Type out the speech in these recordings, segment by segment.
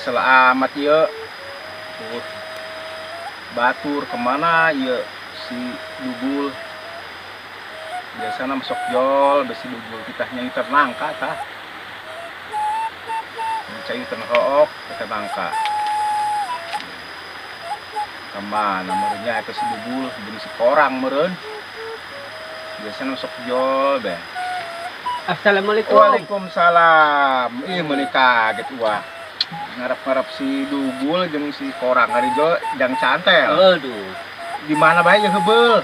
selamat ya. Batur kemana ya si Dugul. Biasanya masuk jol besi Dugul kita nyanyi ternangka tah. Mencari ternangka kita nangka. Kemana merenya ke si Dugul jadi si korang meren. Biasanya masuk jol be. Assalamualaikum. Waalaikumsalam. Ih menikah gitu wah. Ngarep-ngarep si Dugul jeung si korang hari jo jang cantel. Aduh. Di mana bae jeung hebeul?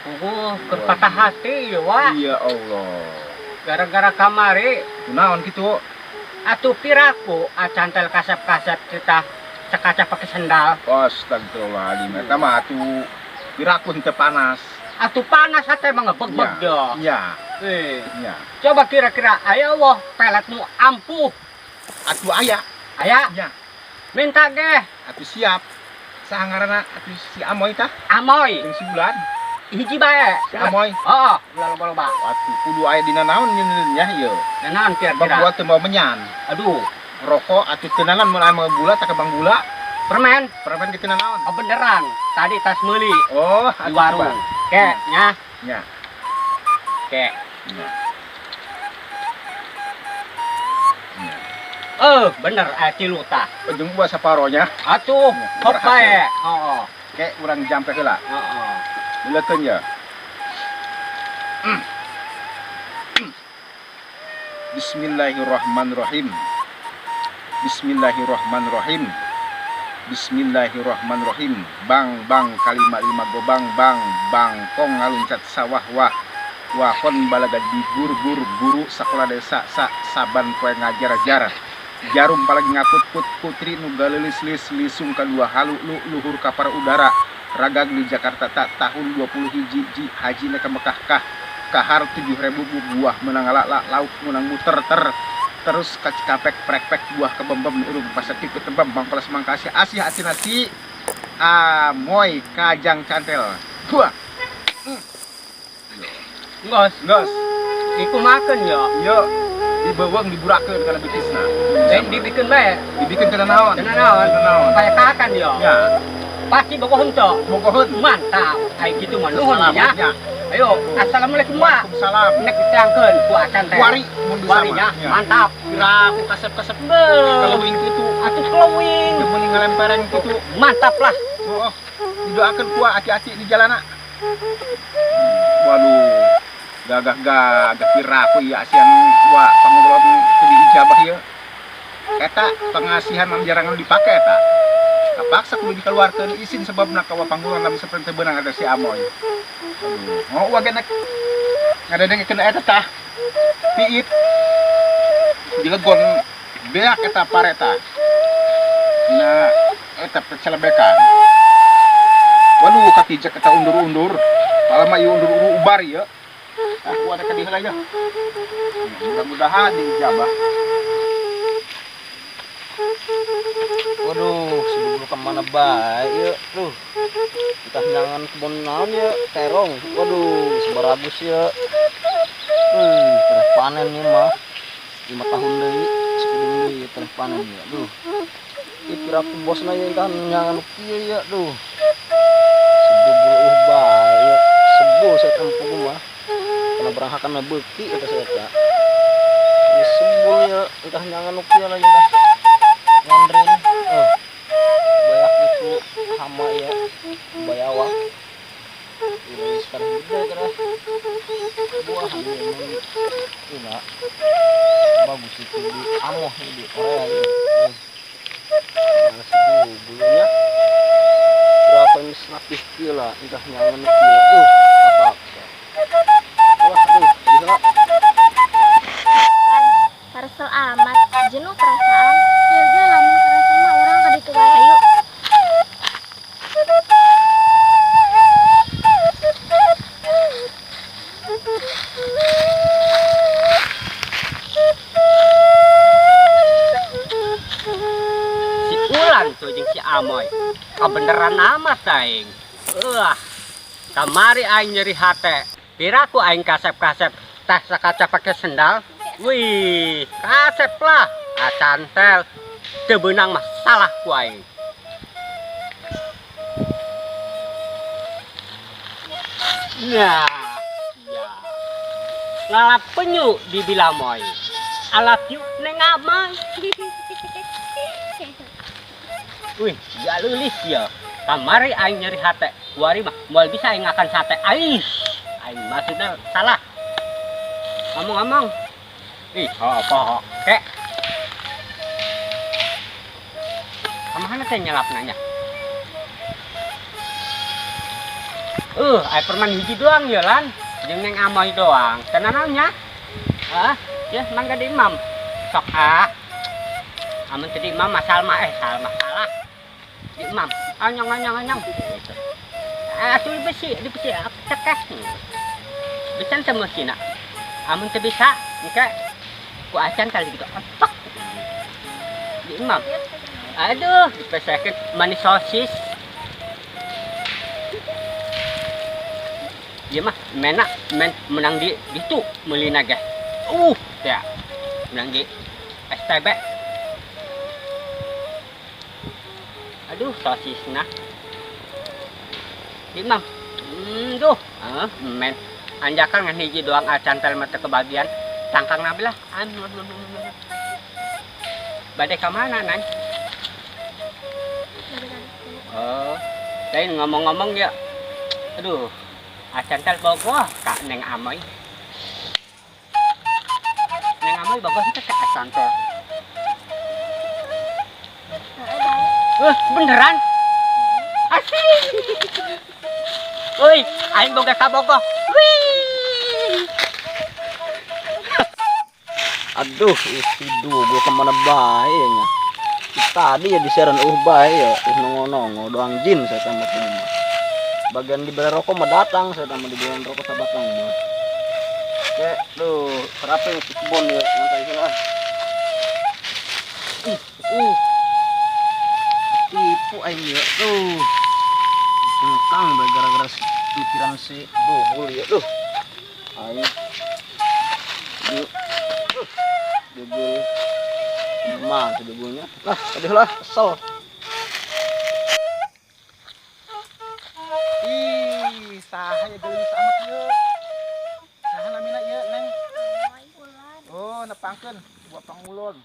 Oh, kerpatah hati ya, Wak. Iya Allah. Gara-gara kamari Kunaon kitu? atuh piraku cantel kasep-kasep kita sekaca pakai sendal. Astagfirullahaladzim. Eta mah atuh pirakun teu panas. Atuh panas hate mah ngebeg-beg dah. Iya. Iya. Coba kira-kira aya wah peletmu ampuh. Atuh aya. Aya? Iya. Minta ge. Atuh siap. Saha atuh si Amoy tah? Amoy. Jeung si Bulan. Hiji bae. Si Amoy. Oh, loba-loba. Atuh kudu aya dina naon nya ieu. Naon kira-kira? Buat teu mau menyan. Aduh, Rokok atuh teu naon mun aya gula tak kebang gula. permen. Permen kitu naon? Oh beneran. Tadi tas meuli Oh, di warung. Kek nya. Nya. Kek. Nya. Bener ciluta. Jeung gua saparonya. Atuh, hop Berhasil. bae. Heeh. Kayak urang jampe heula. Heeh. Leukeun ya. Bismillahirrahmanirrahim. Bismillahirrahmanirrahim. Bismillahirrahmanirrahim. Bang bang kalima lima gobang bang bang kong ngaluncat sawah wah wahon balaga digur gur guru sakola desa saban poe ngajar-ajar. Jarum palagi ngaput-put putri nu galeulis-lis lisung kadua halu luhur kapar udara. Ragag di Jakarta tak tahun 20 hiji haji na ke Mekah kahar 7.000 buah menang lauk menang muter terus kacikapek prek buah kebembem urung pasakit ketembam bangkelas mangkasi asih hati-hati Amoy kajang cantel buah ngos Iku makan ya. yo dibawang diburakeun kana bitisna Dan dibikin bae. dibikin kana naon Naon? Kayak kakan ya. ya Pasti bogohon to. bogoheun Mantap. Kayak gitu mah nuhun ya. ya Ayo, assalamualaikum Wak. Waalaikumsalam Nek ditangkeun ku acan teh. wari mun Warinya ya. mantap. Piraku kasep-kasep Beuh. kaleuwing kitu Atuh kelowing. jeung meuning ngalempereng kitu Mantap lah. oh didoakeun ku hati-hati di jalana waduh gagah piraku ya asian wa pangulon teu diijabah ieu eta pengasihan anu jarangan dipake eta kapaksa kudu dikeluarkeun izin sebabna ka wa pangulon lamun saperti beunang ada si Amoy aduh mau wagenek ngadedengekeun eta tah piit dilegon beak eta pareta na eta pecelebekan waduh katijak eta undur-undur palama ieu undur-undur ubar ieu aku ada kadieu heula ya mudah-mudahan diijabah. Waduh, sebelum kemana baik ya, kita jangan kebun naon ya, terong. Waduh, sebaragus ya. Terus panen ya mah, 5 tahun deui, sekuding deui terus panen ya. Duh, kira aku bosna ya kan jangan kieu ya, duh. Sebul baik ya, sebul saya kampung mah. Karena berangkakan beuki eta saya tak. Ya sebul ya, entah jangan kieu lah ya. Ngandring, banyak itu hama ya, bayawak. Ini sekarang juga kira buah ini enggak bagus itu di amoh di Korea ya. Nah, situ bulunya berapa ini snapis kila, entah nyangan kila tuh apa. Bisa Parsel amat jenuh perasaan ya lamun kerasa mah orang kaditu bae yuk Si Ulan tuh jeung si Amoy. Kebeneran amat aing. Kamari aing nyeri hate. Piraku aing kasep-kasep tas sakaca pakai sendal. Wih, kasep lah. Acantel. Tebenang masalah kuai. Nah, ya. Ngalap penyu dibilang moy. Alap yuk neng amai. Wih, ya lulis ya. Kamari aing nyeri hati. Kuari mah moal bisa aing akan sate. Aing maksudnya salah. Ngomong-ngomong. Ih, apa kek? Kemana teh nyelap nanya? Ai perman hiji doang ya lan. Jeung neng amoy doang. Tenananya? Ya mangga di imam. Sok amun tadi imam salah salah. Di imam. Anyong. Gitu. Tuh besi cekek. Bisa sama sina. Amun teu bisa, nika ku acan kali gitu. Otak. Di imam. Aduh, dipesekeun manis sosis. Iya mah, menang di itu meulina ge. Ya. Menang di STB. Aduh, sosisna. Di imam. Duh, men anjakan ngan hiji doang acantel mata kebagian. Tangkang nabilah. Badai ka mana, Nan? Lain ngomong-ngomong ya. Aduh, acantel bogoh kak neng amoy. Neng amoy bogoh itu kak acantel. Beneran? Asik. Woi, aing boga ka bogoh. Wih. Aduh, isi dugo kemana bahayanya. Tadi ya diseran bahaya, nongo-nongo doang jin saya tambah rumah. Bagian di beli rokok mah datang, saya tambah di beli rokok sabatang mah. Oke, tuh, serapin si kebon ya, nanti itu tipu aing ya, tuh. Tentang gara-gara pikiran si dugul ya, tuh. Aing. Dugul. Mah dugulnya. Lah, aduh lah, kesel. Saha ya geulis amat ieu. Saha namina ieu, Neng? Oh, nepangkeun buat pangulon.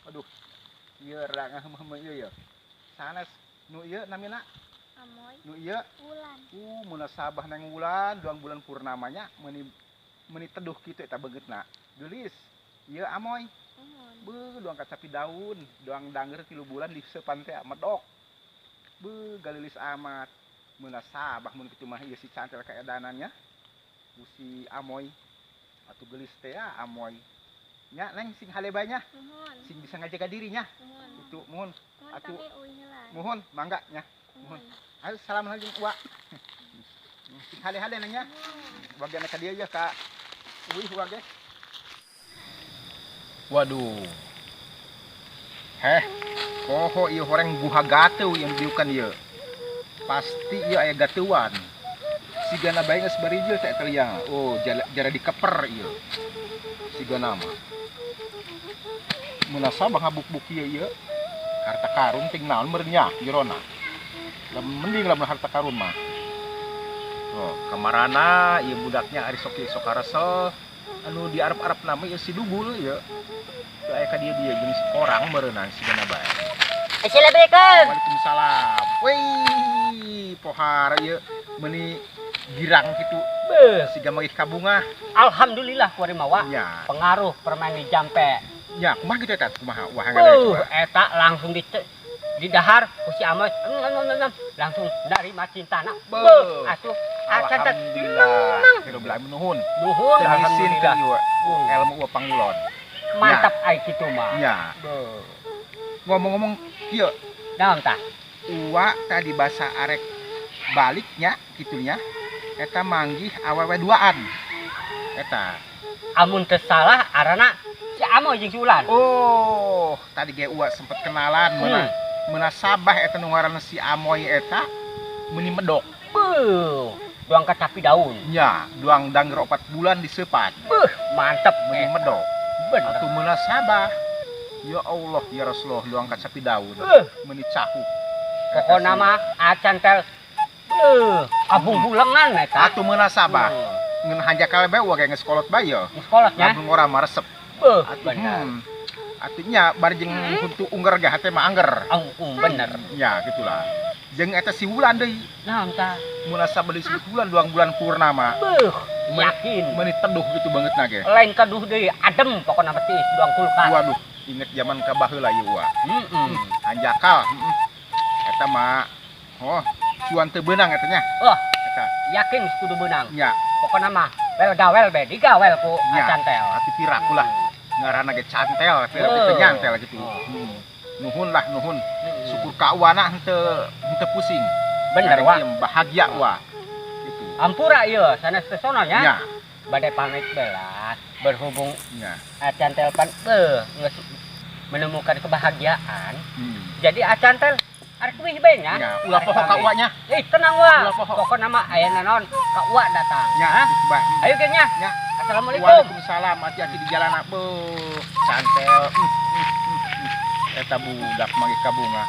Aduh. Ieu rang heuh-heuh ieu ya. Sanes nu ieu namina? Amoy. Nu ieu? Wulan. Mun sabah neng wulan, doang bulan purnamanya meuni teduh kitu eta beungeutna. Geulis. Ieu amoy. Doang kacapi daun, doang danger 3 bulan di sepan teh medok. Galilis amat. Mun sabah mun kitu mah ieu si cantel kaedanannya. Ku si amoy. Atuh geulis teh amoy. Nya neng sing halebanya. Sing bisa ngajaga dirinya. Itu muhun. Atuh muhun mangga nya. Muhun. Ayo salam lagi Wak. Sing hale-hale neng nya. Bagian ka dieu ya ka uih wage. Waduh. Poho ieu horeng buha gateu yang diukan ieu. Pasti ieu aya gateuan. Sigana bae geus barijil teh eta liang. Oh, jara dikeper ieu. Sigana mah. Mun sabah ngabuk-buk ieu harta karun ting naon meureun nya jerona. Mending lamun harta karun mah. Oh, kamarana ieu budaknya ari sok karesel anu diarep-arep nama ieu si dugul ieu. Teu aya ka dia jenis orang meureunan sigana bae. Assalamualaikum. Waalaikumsalam. Wih, pohar ieu meuni girang kitu. Siga magih kabunga. Alhamdulillah kuari mawa. Ya. Pengaruh permen di jampe. Ya, kumaha kitu eta? Kumaha? Wah coba. Eta langsung di dahar ku si amoy. Langsung dari macintana. Atuh alhamdulillah. Alhamdulillah nuhun. Nuhun alhamdulillah. Ilmu uang pangulon. Mantap ai kitu mah. Ya. Ngomong-ngomong ieu, naon tah? Uwa tadi basa arek baliknya kitunya. Eta manggih awewe duaan. Eta. Amun teu salah arana si amoy jeung si ulan. Oh, tadi ge uwa sempet kenalan meuna sabah eta nu ngaranna si amoy eta meuni medok. Doang kacapi daun. Nya, doang danger 4 bulan di sepan. Mantep meuni medok. Atuh meuna sabah Ya Allah, ya Rasulullah, lu angkat sapi daun. Menit cahu. Pokoknya mah acan tel. Abung bulengan eta. Atuh meuna sabah. Ngeun hanjakal bae wa ge sekolot bae ya. Sekolahnya. Lamun ora maresep. Bener. Artinya bari jeung huntu ungger ge hate mah angger. Bener. Ya gitulah. Jeung eta si wulan deui. Naon tah? Munasabah disebut bulan doang bulan purnama. Yakin. Menit teduh gitu banget nage. Lain teduh deui, adem pokona betis doang kulkas. Waduh, inget zaman ka baheula ieu wa. Hanjakal. Eta mah cuan teu beunang eta nya. Eta Yakin kudu beunang. nya. Pokona mah wel gawel be digawel ku cantel. Ati piraku lah. Ngaranna ge cantel, teu nyantel gitu. Nuhun lah nuhun. Syukur ka wana henteu pusing. Bener wa. Bahagia wa. Gitu. Ampura ieu sanes teh sono nya. Nya. Bade pamit belas berhubung Nya. cantel pan geus menemukan kebahagiaan. Jadi cantel arek wih bae nya. Nya, ulah poho ka uwa nya. Tenang wa. Ulah poho. Pokona mah aya naon ka uwa datang. Nya, bae. Ayo ge nya. Nya. Assalamualaikum. Waalaikumsalam, hati-hati di jalan cantel. Eta budak mage kabunga.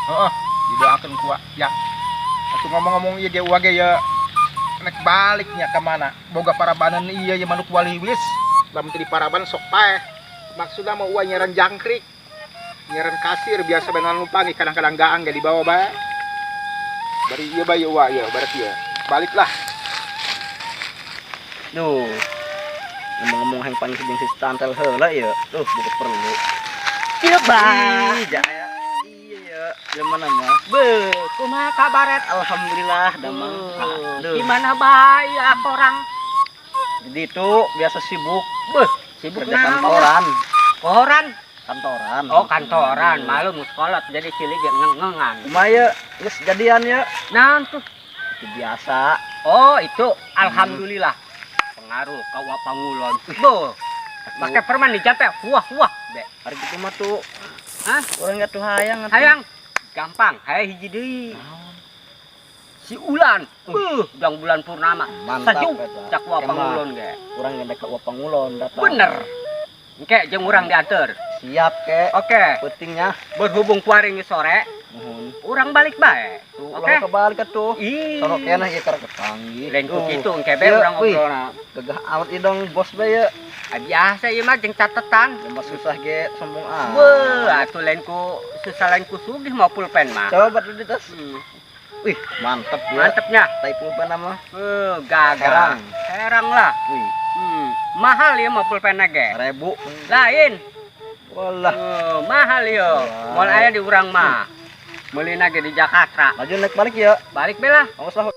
Heeh, didoakeun ku ya. Atuh ngomong-ngomong ieu ge uwa ge ya nek baliknya ka mana? Boga parabanan ieu ye manuk wali wis. Lamun teu di paraban sok paeh. Maksudna mah uwa nyaran jangkrik. Nyaran kasir biasa benan lupa kadang-kadang gaang ge dibawa bae. Bari ieu bae uwa ieu, berarti ya. Baliklah. Duh. Ngomong-ngomong hang paling jeung si cantel heula ya. Duh, bukan perlu. Iya bang. Iya ya. Gimana mah? Kumaha kabaret? Alhamdulillah damang. Gimana bae orang? Jadi itu biasa sibuk. Sibuk Kerja naon? kantoran. Koran? Kantoran. Oh, kantoran. Malum sekolah jadi cilik yang ngengengan. Kumaya geus jadian ya. Naon tuh? Itu biasa. Oh, itu alhamdulillah. Pengaruh ka wa pangulon. Boh. Pakai permen dijapek. Wah. Be. Hari itu mah tuh. Hah? Orang enggak tuh hayang atuh. Hayang. Gampang. Hayang hiji deui. Si Ulan. Dang bulan purnama. Mantap Sajuk eta. cak wa pangulon ge. Urang ngendek ka Pangulon datang. Bener. Engke jeung urang dianter. Siap ke. Oke. Pentingnya. Berhubung kuaring sore, Nuhun. urang balik bae. Tuh, Oke. kebalik atuh. Ih. Sono keneh ieu karek kepanggih. Lain ku kitu engke be Ieu, urang wih. ngobrolna. Gagah amat ieu dong bos bae ya. Biasa ieu mah jeung catetan. Lama susah ge sombong ah. Weuh, atuh lain ku susah lain ku sugih mau pulpen mah. Coba batu di tas. Hmm. Wih, mantep ya. Mantepnya. Tai pulpen mah. Gagang. Herang lah. Wih, Mahal ya mau pulpen ge. 1000. Lain. Walah. Mahal ya. Moal aya di urang mah. Meulina ge di Jakarta. Maju naik balik ya. Balik be lah. Awas lah.